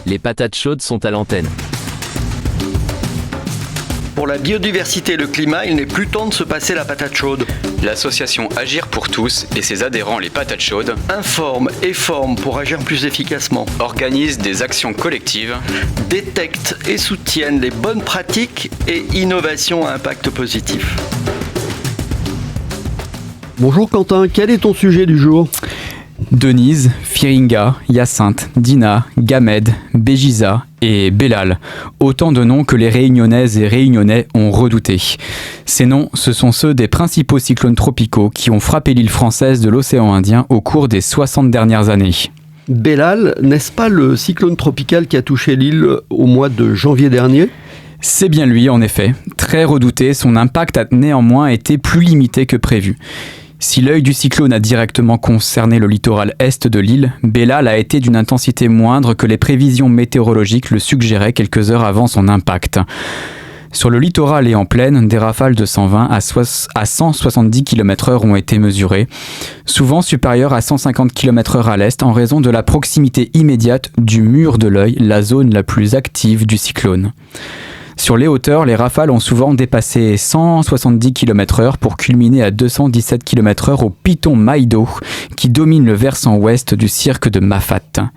Les patates chaudes sont à l'antenne. Pour la biodiversité et le climat, il n'est plus temps de se passer la patate chaude. L'association Agir pour tous et ses adhérents les patates chaudes Informe et forme pour agir plus efficacement. organisent des actions collectives, Détecte et soutiennent les bonnes pratiques et innovations à impact positif. Bonjour Quentin, quel est ton sujet du jour ? Denise, Firinga, Hyacinthe, Dina, Gamed, Bégiza et Bellal. Autant de noms que les Réunionnaises et Réunionnais ont redoutés. Ces noms, ce sont ceux des principaux cyclones tropicaux qui ont frappé l'île française de l'océan Indien au cours des 60 dernières années. Bellal, n'est-ce pas le cyclone tropical qui a touché l'île au mois de janvier dernier ? C'est bien lui, en effet. Très redouté, son impact a néanmoins été plus limité que prévu. Si l'œil du cyclone a directement concerné le littoral est de l'île, Bellal a été d'une intensité moindre que les prévisions météorologiques le suggéraient quelques heures avant son impact. Sur le littoral et en plaine, des rafales de 120 à 170 km/h ont été mesurées, souvent supérieures à 150 km/h à l'est en raison de la proximité immédiate du mur de l'œil, la zone la plus active du cyclone. Sur les hauteurs, les rafales ont souvent dépassé 170 km/h pour culminer à 217 km/h au piton Maïdo, qui domine le versant ouest du cirque de Mafat.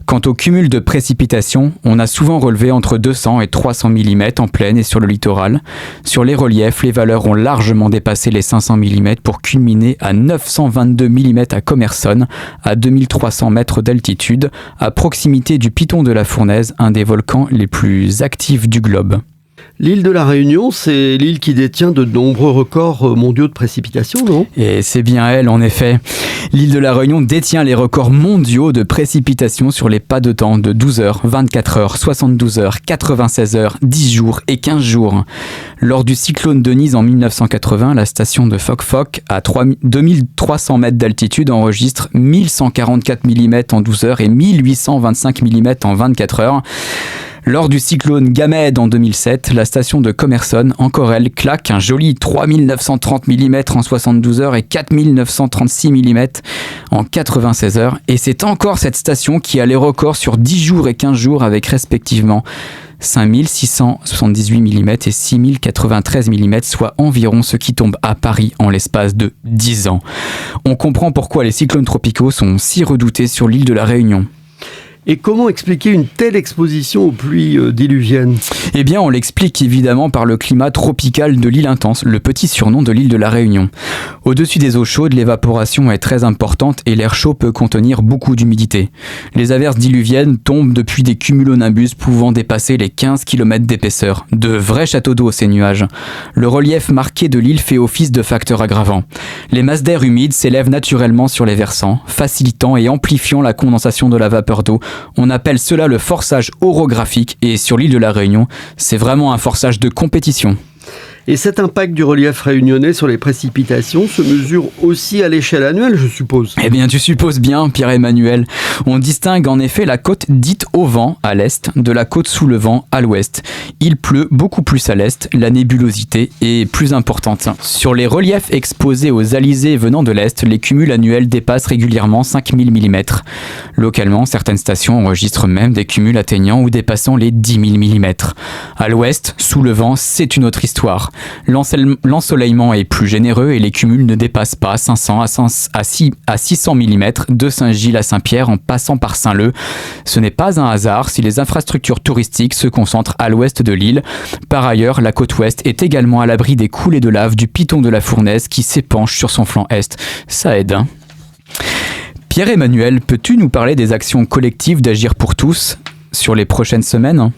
Quant au cumul de précipitations, on a souvent relevé entre 200 et 300 mm en plaine et sur le littoral. Sur les reliefs, les valeurs ont largement dépassé les 500 mm pour culminer à 922 mm à Commerson, à 2300 mètres d'altitude, à proximité du piton de la Fournaise, un des volcans les plus actifs du globe. L'île de la Réunion, c'est l'île qui détient de nombreux records mondiaux de précipitations, non ? Et c'est bien elle, en effet. L'île de la Réunion détient les records mondiaux de précipitations sur les pas de temps de 12 heures, 24 heures, 72 heures, 96 heures, 10 jours et 15 jours. Lors du cyclone Denise en 1980, la station de Fok-Fok, à 2300 mètres d'altitude, enregistre 1144 mm en 12 heures et 1825 mm en 24 heures. Lors du cyclone Gamed en 2007, la station de Commerson, encore elle, claque un joli 3930 mm en 72 heures et 4936 mm en 96 heures. Et c'est encore cette station qui a les records sur 10 jours et 15 jours avec respectivement 5678 mm et 6093 mm, soit environ ce qui tombe à Paris en l'espace de 10 ans. On comprend pourquoi les cyclones tropicaux sont si redoutés sur l'île de la Réunion. Et comment expliquer une telle exposition aux pluies diluviennes ? Eh bien, on l'explique évidemment par le climat tropical de l'île Intense, le petit surnom de l'île de la Réunion. Au-dessus des eaux chaudes, l'évaporation est très importante et l'air chaud peut contenir beaucoup d'humidité. Les averses diluviennes tombent depuis des cumulonimbus pouvant dépasser les 15 km d'épaisseur. De vrais châteaux d'eau, ces nuages. Le relief marqué de l'île fait office de facteur aggravant. Les masses d'air humides s'élèvent naturellement sur les versants, facilitant et amplifiant la condensation de la vapeur d'eau. On appelle cela le forçage orographique et sur l'île de la Réunion, c'est vraiment un forçage de compétition. Et cet impact du relief réunionnais sur les précipitations se mesure aussi à l'échelle annuelle, je suppose. Eh bien, tu supposes bien, Pierre-Emmanuel. On distingue en effet la côte dite au vent à l'est de la côte sous le vent à l'ouest. Il pleut beaucoup plus à l'est, la nébulosité est plus importante. Sur les reliefs exposés aux alizés venant de l'est, les cumuls annuels dépassent régulièrement 5000 mm. Localement, certaines stations enregistrent même des cumuls atteignant ou dépassant les 10 000 mm. À l'ouest, sous le vent, c'est une autre histoire. L'ensoleillement est plus généreux et les cumuls ne dépassent pas 500 à 600 mm de Saint-Gilles à Saint-Pierre en passant par Saint-Leu. Ce n'est pas un hasard si les infrastructures touristiques se concentrent à l'ouest de l'île. Par ailleurs, la côte ouest est également à l'abri des coulées de lave du piton de la Fournaise qui s'épanche sur son flanc est. Ça aide, hein ? Pierre-Emmanuel, peux-tu nous parler des actions collectives d'Agir pour tous sur les prochaines semaines ?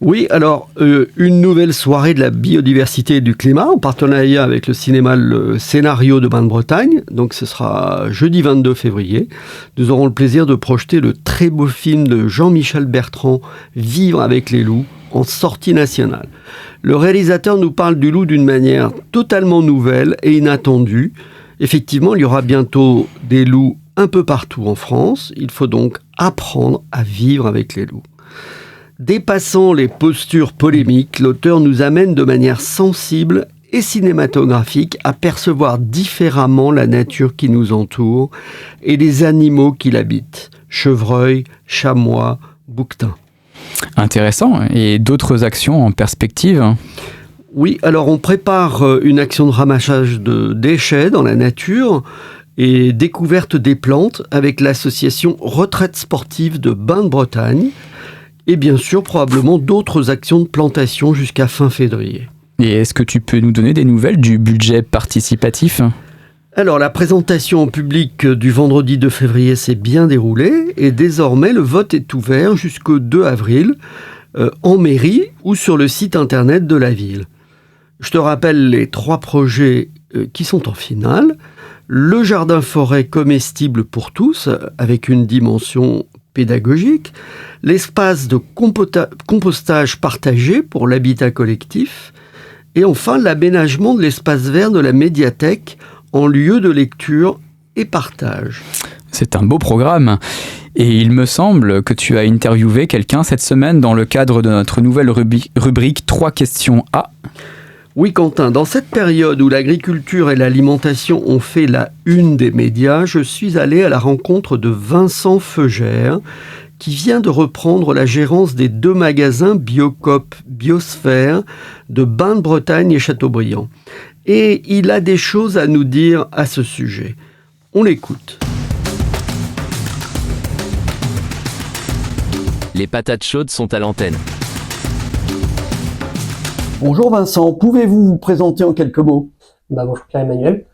Oui, alors une nouvelle soirée de la biodiversité et du climat en partenariat avec le cinéma Le Scénario de Bain-de-Bretagne. Donc ce sera jeudi 22 février. Nous aurons le plaisir de projeter le très beau film de Jean-Michel Bertrand, Vivre avec les loups, en sortie nationale. Le réalisateur nous parle du loup d'une manière totalement nouvelle et inattendue. Effectivement, il y aura bientôt des loups un peu partout en France. Il faut donc apprendre à vivre avec les loups. Dépassant les postures polémiques, l'auteur nous amène de manière sensible et cinématographique à percevoir différemment la nature qui nous entoure et les animaux qui l'habitent. Chevreuils, chamois, bouquetin. Intéressant. Et d'autres actions en perspective? Oui, alors on prépare une action de ramassage de déchets dans la nature et découverte des plantes avec l'association Retraite sportive de Bain-de-Bretagne et bien sûr probablement d'autres actions de plantation jusqu'à fin février. Et est-ce que tu peux nous donner des nouvelles du budget participatif? Alors la présentation en public du vendredi 2 février s'est bien déroulée et désormais le vote est ouvert jusqu'au 2 avril en mairie ou sur le site internet de la ville. Je te rappelle les 3 projets qui sont en finale. Le jardin-forêt comestible pour tous, avec une dimension pédagogique. L'espace de compostage partagé pour l'habitat collectif. Et enfin, l'aménagement de l'espace vert de la médiathèque en lieu de lecture et partage. C'est un beau programme. Et il me semble que tu as interviewé quelqu'un cette semaine dans le cadre de notre nouvelle rubrique 3 questions A. Oui Quentin, dans cette période où l'agriculture et l'alimentation ont fait la une des médias, je suis allé à la rencontre de Vincent Feugère, qui vient de reprendre la gérance des 2 magasins Biocoop Biosphère de Bain-de-Bretagne et Châteaubriand. Et il a des choses à nous dire à ce sujet. On l'écoute. Les patates chaudes sont à l'antenne. Bonjour Vincent, pouvez-vous vous présenter en quelques mots ? Bonjour Pierre-Emmanuel,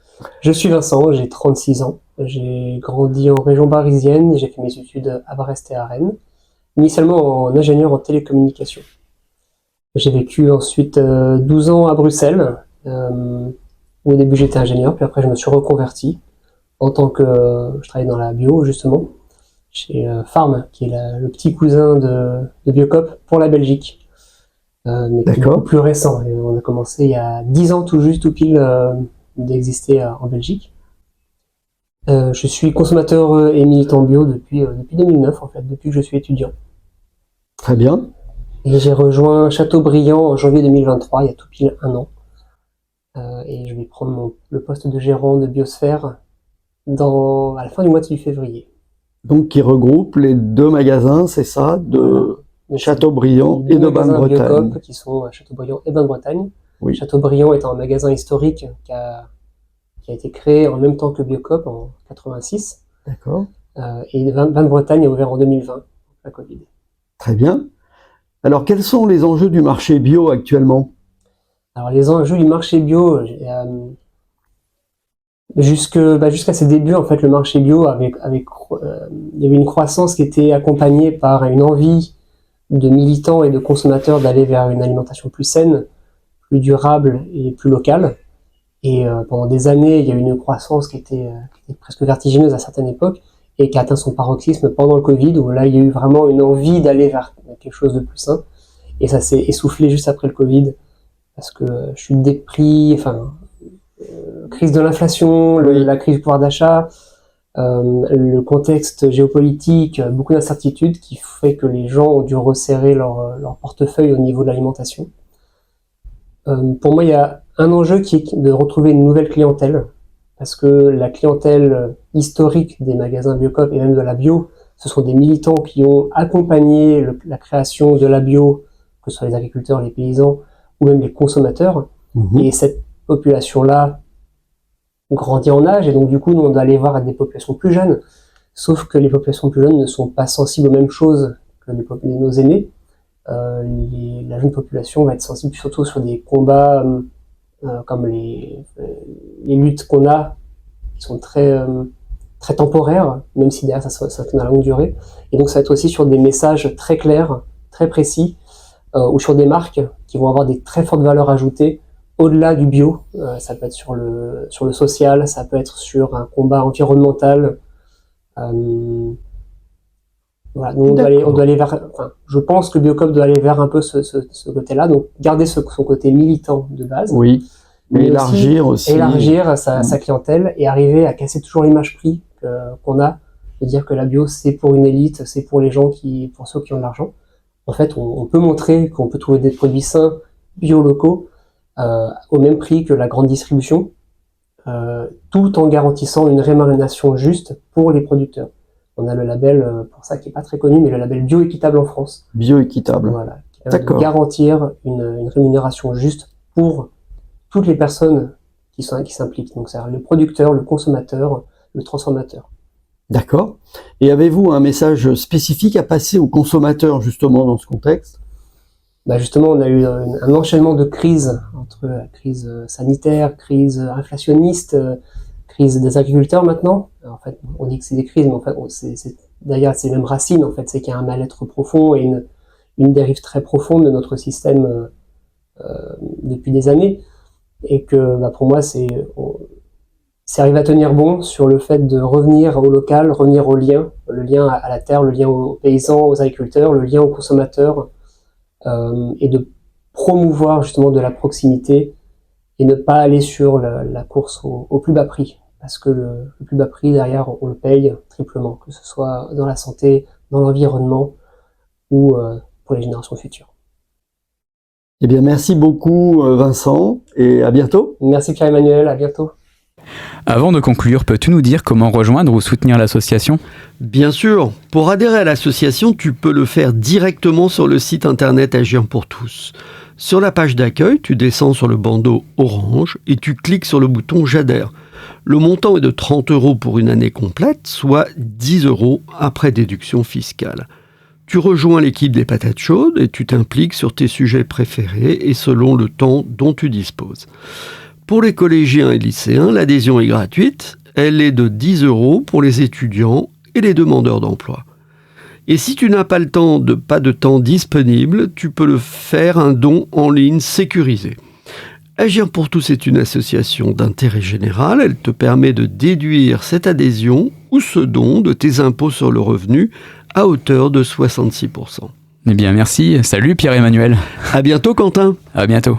je suis Vincent, j'ai 36 ans, j'ai grandi en région parisienne, j'ai fait mes études à Brest et à Rennes, initialement en ingénieur en télécommunications. J'ai vécu ensuite 12 ans à Bruxelles, où au début j'étais ingénieur, puis après je me suis reconverti en tant que je travaillais dans la bio justement, chez Farm, qui est le petit cousin de Biocoop pour la Belgique. Mais qui est beaucoup plus récent. Et on a commencé il y a 10 ans tout juste, tout pile, d'exister en Belgique. Je suis consommateur et militant bio depuis 2009, en fait, depuis que je suis étudiant. Très bien. Et j'ai rejoint Châteaubriand en janvier 2023, il y a tout pile 1 an. Et je vais prendre le poste de gérant de Biosphère à la fin du mois de février. Donc qui regroupe les 2 magasins, c'est ça, de Châteaubriand et de Bain-de-Bretagne. Biocoop qui sont à Châteaubriand et Bain-de-Bretagne. Oui. Châteaubriand est un magasin historique qui a été créé en même temps que Biocoop en 86. D'accord. Et Bain-de-Bretagne est ouvert en 2020, la Covid. Très bien. Alors quels sont les enjeux du marché bio actuellement ? Alors les enjeux du marché bio, jusqu'à ses débuts, en fait, le marché bio il y avait une croissance qui était accompagnée par une envie de militants et de consommateurs d'aller vers une alimentation plus saine, plus durable et plus locale. Et pendant des années, il y a eu une croissance qui était presque vertigineuse à certaines époques et qui a atteint son paroxysme pendant le Covid, où là, il y a eu vraiment une envie d'aller vers quelque chose de plus sain. Et ça s'est essoufflé juste après le Covid, parce que chute des prix, crise de l'inflation, la crise du pouvoir d'achat, le contexte géopolitique, beaucoup d'incertitudes qui fait que les gens ont dû resserrer leur portefeuille au niveau de l'alimentation. Pour moi, il y a un enjeu qui est de retrouver une nouvelle clientèle, parce que la clientèle historique des magasins Biocoop et même de la bio, ce sont des militants qui ont accompagné la création de la bio, que ce soit les agriculteurs, les paysans ou même les consommateurs. Et cette population-là grandit en âge, et donc du coup, nous, on doit aller voir des populations plus jeunes. Sauf que les populations plus jeunes ne sont pas sensibles aux mêmes choses que nos aînés. La jeune population va être sensible surtout sur des combats comme les luttes qu'on a, qui sont très temporaires, même si derrière ça tourne à longue durée. Et donc ça va être aussi sur des messages très clairs, très précis, ou sur des marques qui vont avoir des très fortes valeurs ajoutées au-delà du bio. Ça peut être sur le social, ça peut être sur un combat environnemental. Voilà, nous, on doit aller vers, je pense que Biocoop doit aller vers un peu ce côté-là, donc garder son côté militant de base. Oui, mais élargir aussi. Élargir sa clientèle et arriver à casser toujours l'image prix qu'on a, de dire que la bio c'est pour une élite, c'est pour les gens pour ceux qui ont de l'argent. En fait, on peut montrer qu'on peut trouver des produits sains, bio locaux, au même prix que la grande distribution, tout en garantissant une rémunération juste pour les producteurs. On a le label, pour ça qui est pas très connu, mais le label bioéquitable en France. Bioéquitable. Voilà, qui permet D'accord. de garantir une rémunération juste pour toutes les personnes qui s'impliquent. Donc, c'est le producteur, le consommateur, le transformateur. D'accord. Et avez-vous un message spécifique à passer aux consommateurs justement dans ce contexte? Justement, on a eu un enchaînement de crises, entre la crise sanitaire, crise inflationniste, crise des agriculteurs maintenant. Alors, en fait, on dit que c'est des crises, mais en fait, derrière ces mêmes racines, en fait, c'est qu'il y a un mal-être profond et une dérive très profonde de notre système depuis des années. Et que pour moi, c'est arrivé à tenir bon sur le fait de revenir au local, revenir au lien, le lien à la terre, le lien aux paysans, aux agriculteurs, le lien aux consommateurs, et de promouvoir justement de la proximité et ne pas aller sur la course au plus bas prix, parce que le plus bas prix derrière on le paye triplement, que ce soit dans la santé, dans l'environnement ou pour les générations futures. Eh bien, merci beaucoup Vincent et à bientôt. Merci Pierre-Emmanuel, à bientôt. Avant de conclure, peux-tu nous dire comment rejoindre ou soutenir l'association ? Bien sûr, pour adhérer à l'association, tu peux le faire directement sur le site internet Agir pour tous. Sur la page d'accueil, tu descends sur le bandeau orange et tu cliques sur le bouton J'adhère. Le montant est de 30 € pour une année complète, soit 10 € après déduction fiscale. Tu rejoins l'équipe des patates chaudes et tu t'impliques sur tes sujets préférés et selon le temps dont tu disposes. Pour les collégiens et lycéens, l'adhésion est gratuite. Elle est de 10 € pour les étudiants et les demandeurs d'emploi. Et si tu n'as pas de temps disponible, tu peux le faire un don en ligne sécurisé. Agir pour tous est une association d'intérêt général. Elle te permet de déduire cette adhésion ou ce don de tes impôts sur le revenu à hauteur de 66%. Eh bien merci, salut Pierre-Emmanuel. À bientôt Quentin. À bientôt.